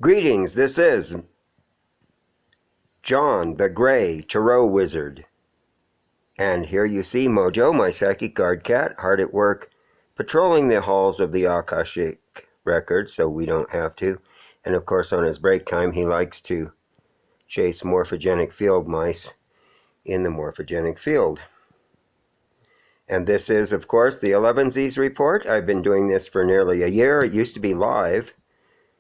Greetings, this is John the Gray Tarot Wizard. And here you see Mojo, my psychic guard cat, hard at work patrolling the halls of the Akashic record so we don't have to. And of course on his break time he likes to chase morphogenic field mice in the morphogenic field. And this is, of course, the Elevensies report. I've been doing this for nearly a year. It used to be live,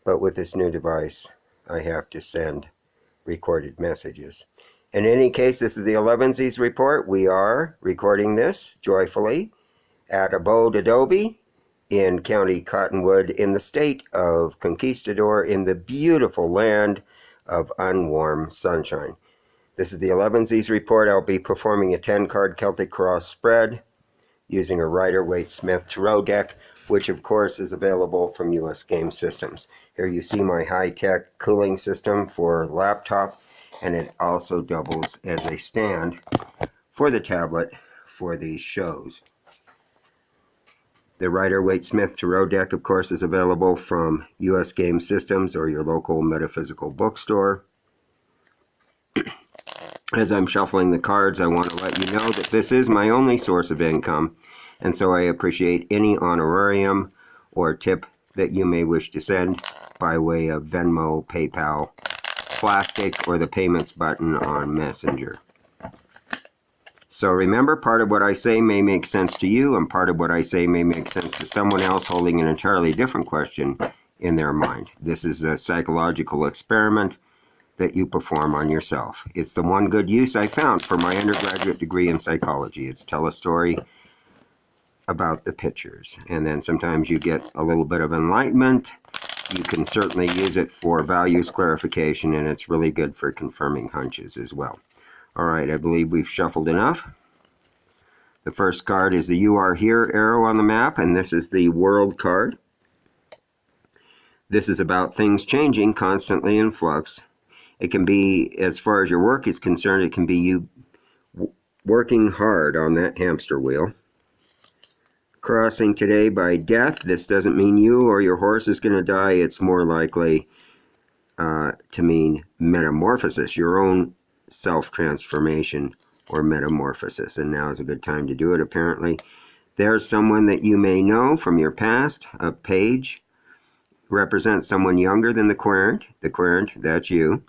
but with this new device I have to send recorded messages. In any case, this is the Elevensies report. We are recording this joyfully at Abode Adobe in County Cottonwood in the state of Conquistador in the beautiful land of unwarm sunshine. This is the Elevensies report. I'll be performing a 10-card Celtic cross spread using a Rider-Waite-Smith Tarot deck, which of course is available from U.S. Game Systems. Here you see my high-tech cooling system for laptop, and it also doubles as a stand for the tablet for these shows. The Rider-Waite-Smith Tarot deck, of course, is available from U.S. Game Systems or your local metaphysical bookstore. As I'm shuffling the cards, I want to let you know that this is my only source of income, and so I appreciate any honorarium or tip that you may wish to send by way of Venmo, PayPal, Plastic, or the payments button on Messenger. So remember, part of what I say may make sense to you, and part of what I say may make sense to someone else holding an entirely different question in their mind. This is a psychological experiment that you perform on yourself. It's the one good use I found for my undergraduate degree in psychology. It's tell a story about the pictures, and then sometimes you get a little bit of enlightenment. You can certainly use it for values clarification, and it's really good for confirming hunches as well. Alright, I believe we've shuffled enough. The first card is the You Are Here arrow on the map, and this is the World card. This is about things changing, constantly in flux. It can be, as far as your work is concerned, it can be you working hard on that hamster wheel. Crossing today by death. This doesn't mean you or your horse is going to die. It's more likely to mean metamorphosis, your own self-transformation or metamorphosis. And now is a good time to do it, apparently. There's someone that you may know from your past. A page represents someone younger than the querent. The querent, that's you.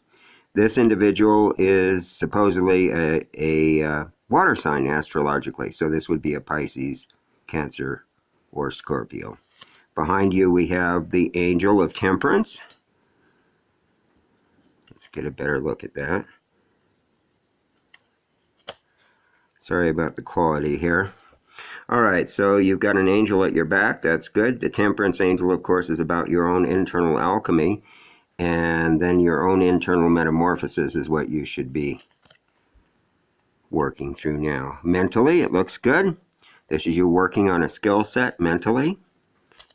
This individual is supposedly a water sign astrologically, so this would be a Pisces, Cancer, or Scorpio. Behind you we have the Angel of Temperance. Let's get a better look at that. Sorry about the quality here. Alright, so you've got an angel at your back. That's good. The Temperance Angel, of course, is about your own internal alchemy. And then your own internal metamorphosis is what you should be working through now. Mentally, it looks good. This is you working on a skill set mentally.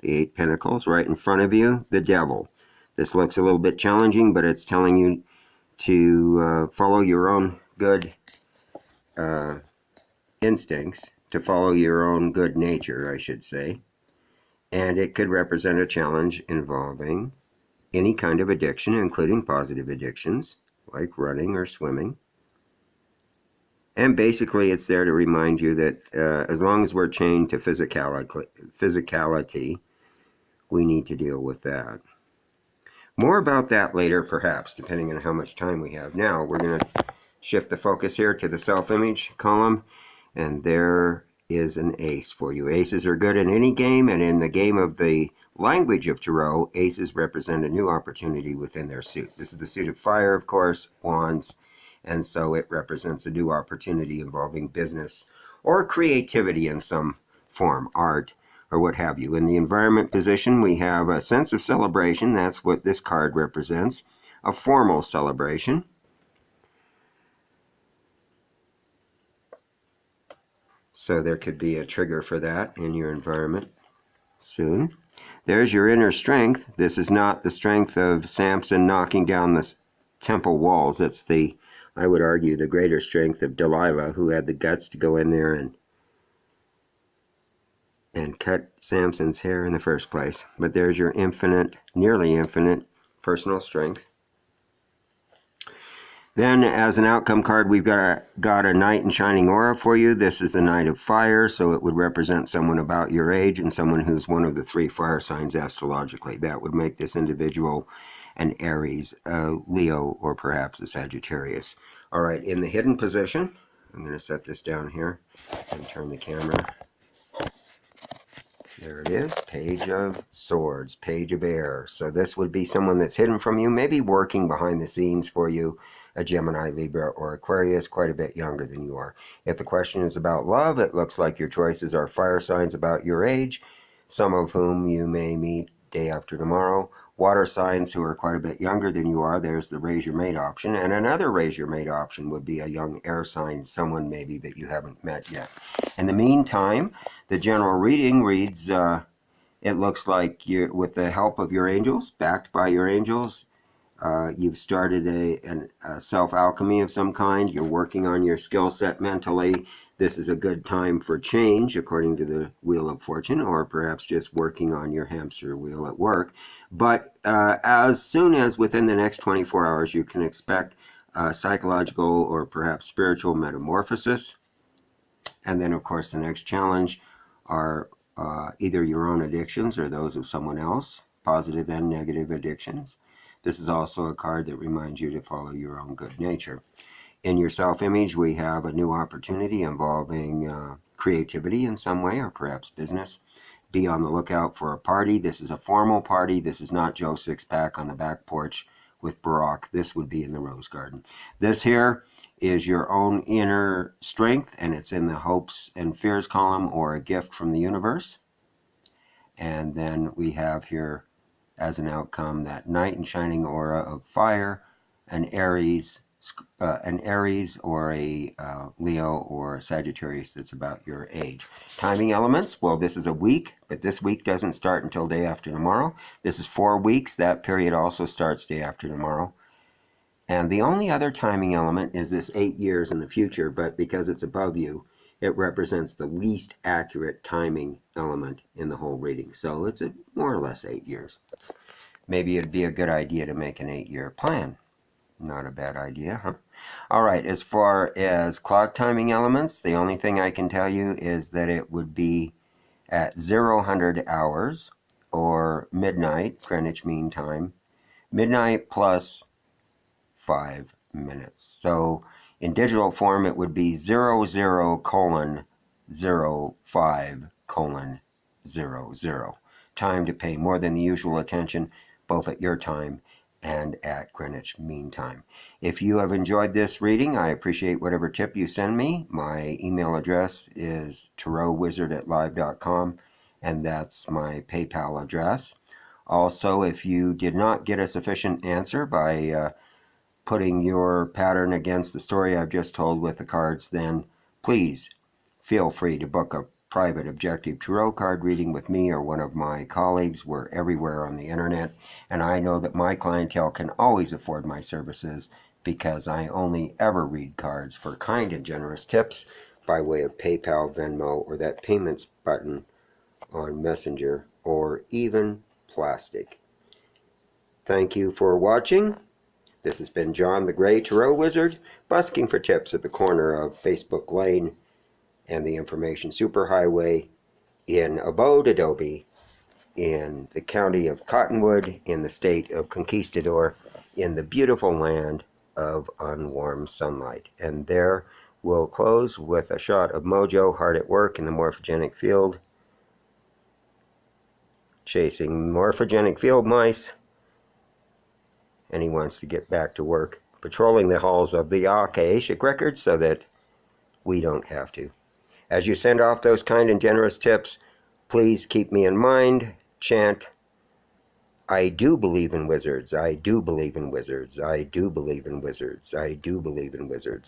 The 8 Pentacles right in front of you. The Devil. This looks a little bit challenging, but it's telling you to follow your own good instincts, to follow your own good nature, I should say. And it could represent a challenge involving any kind of addiction, including positive addictions, like running or swimming. And basically it's there to remind you that as long as we're chained to physicality, we need to deal with that. More about that later, perhaps, depending on how much time we have. Now, we're going to shift the focus here to the self-image column, and there is an ace for you. Aces are good in any game, and in the game of the language of Tarot, aces represent a new opportunity within their suit. This is the suit of fire, of course, wands, and so it represents a new opportunity involving business or creativity in some form, art, or what have you. In the environment position, we have a sense of celebration. That's what this card represents, a formal celebration. So there could be a trigger for that in your environment soon. There's your inner strength. This is not the strength of Samson knocking down the temple walls. It's the, I would argue, the greater strength of Delilah, who had the guts to go in there and cut Samson's hair in the first place. But there's your infinite, nearly infinite personal strength. Then, as an outcome card, we've got a Knight in Shining Aura for you. This is the Knight of Fire, so it would represent someone about your age and someone who's one of the 3 fire signs astrologically. That would make this individual an Aries, a Leo, or perhaps a Sagittarius. All right, in the hidden position, I'm going to set this down here and turn the camera. There it is, Page of Swords, Page of Air. So this would be someone that's hidden from you, maybe working behind the scenes for you, a Gemini, Libra, or Aquarius, quite a bit younger than you are. If the question is about love, it looks like your choices are fire signs about your age, some of whom you may meet day after tomorrow. Water signs who are quite a bit younger than you are, there's the raise your mate option. And another raise your mate option would be a young air sign, someone maybe that you haven't met yet. In the meantime, the general reading reads, it looks like you're, with the help of your angels, backed by your angels, you've started a self-alchemy of some kind. You're working on your skill set mentally. This is a good time for change, according to the Wheel of Fortune, or perhaps just working on your hamster wheel at work. But as soon as within the next 24 hours, you can expect psychological or perhaps spiritual metamorphosis. And then, of course, the next challenge are either your own addictions or those of someone else, positive and negative addictions. This is also a card that reminds you to follow your own good nature. In your self-image, we have a new opportunity involving creativity in some way, or perhaps business. Be on the lookout for a party. This is a formal party. This is not Joe Sixpack on the back porch with Barack. This would be in the Rose Garden. This here is your own inner strength, and it's in the hopes and fears column, or a gift from the universe. And then we have here as an outcome that Knight in Shining Aura of Fire, an Aries or a Leo or a Sagittarius that's about your age. Timing elements, well, this is a week, but this week doesn't start until day after tomorrow. This is 4 weeks. That period also starts day after tomorrow. And the only other timing element is this 8 years in the future, but because it's above you, it represents the least accurate timing element in the whole reading. So it's more or less 8 years. Maybe it'd be a good idea to make an 8-year plan. Not a bad idea, huh? All right, as far as clock timing elements, the only thing I can tell you is that it would be at 0000 hours, or midnight, Greenwich Mean Time, midnight plus 5 minutes. So in digital form, it would be 00:05:00. Time to pay more than the usual attention, both at your time and at Greenwich Mean Time. If you have enjoyed this reading, I appreciate whatever tip you send me. My email address is tarotwizard@live.com, and that's my PayPal address. Also, if you did not get a sufficient answer by putting your pattern against the story I've just told with the cards, then please feel free to book a private objective tarot card reading with me or one of my colleagues. We're everywhere on the internet, and I know that my clientele can always afford my services because I only ever read cards for kind and generous tips by way of PayPal, Venmo, or that payments button on Messenger, or even plastic. Thank you for watching. This has been John the Gray Tarot Wizard, busking for tips at the corner of Facebook Lane and the Information Superhighway in Abode, Adobe, in the county of Cottonwood, in the state of Conquistador, in the beautiful land of unwarmed sunlight. And there we'll close with a shot of Mojo hard at work in the morphogenic field, chasing morphogenic field mice, and he wants to get back to work, patrolling the halls of the Akashic Records so that we don't have to. As you send off those kind and generous tips, please keep me in mind. Chant, I do believe in wizards. I do believe in wizards. I do believe in wizards. I do believe in wizards.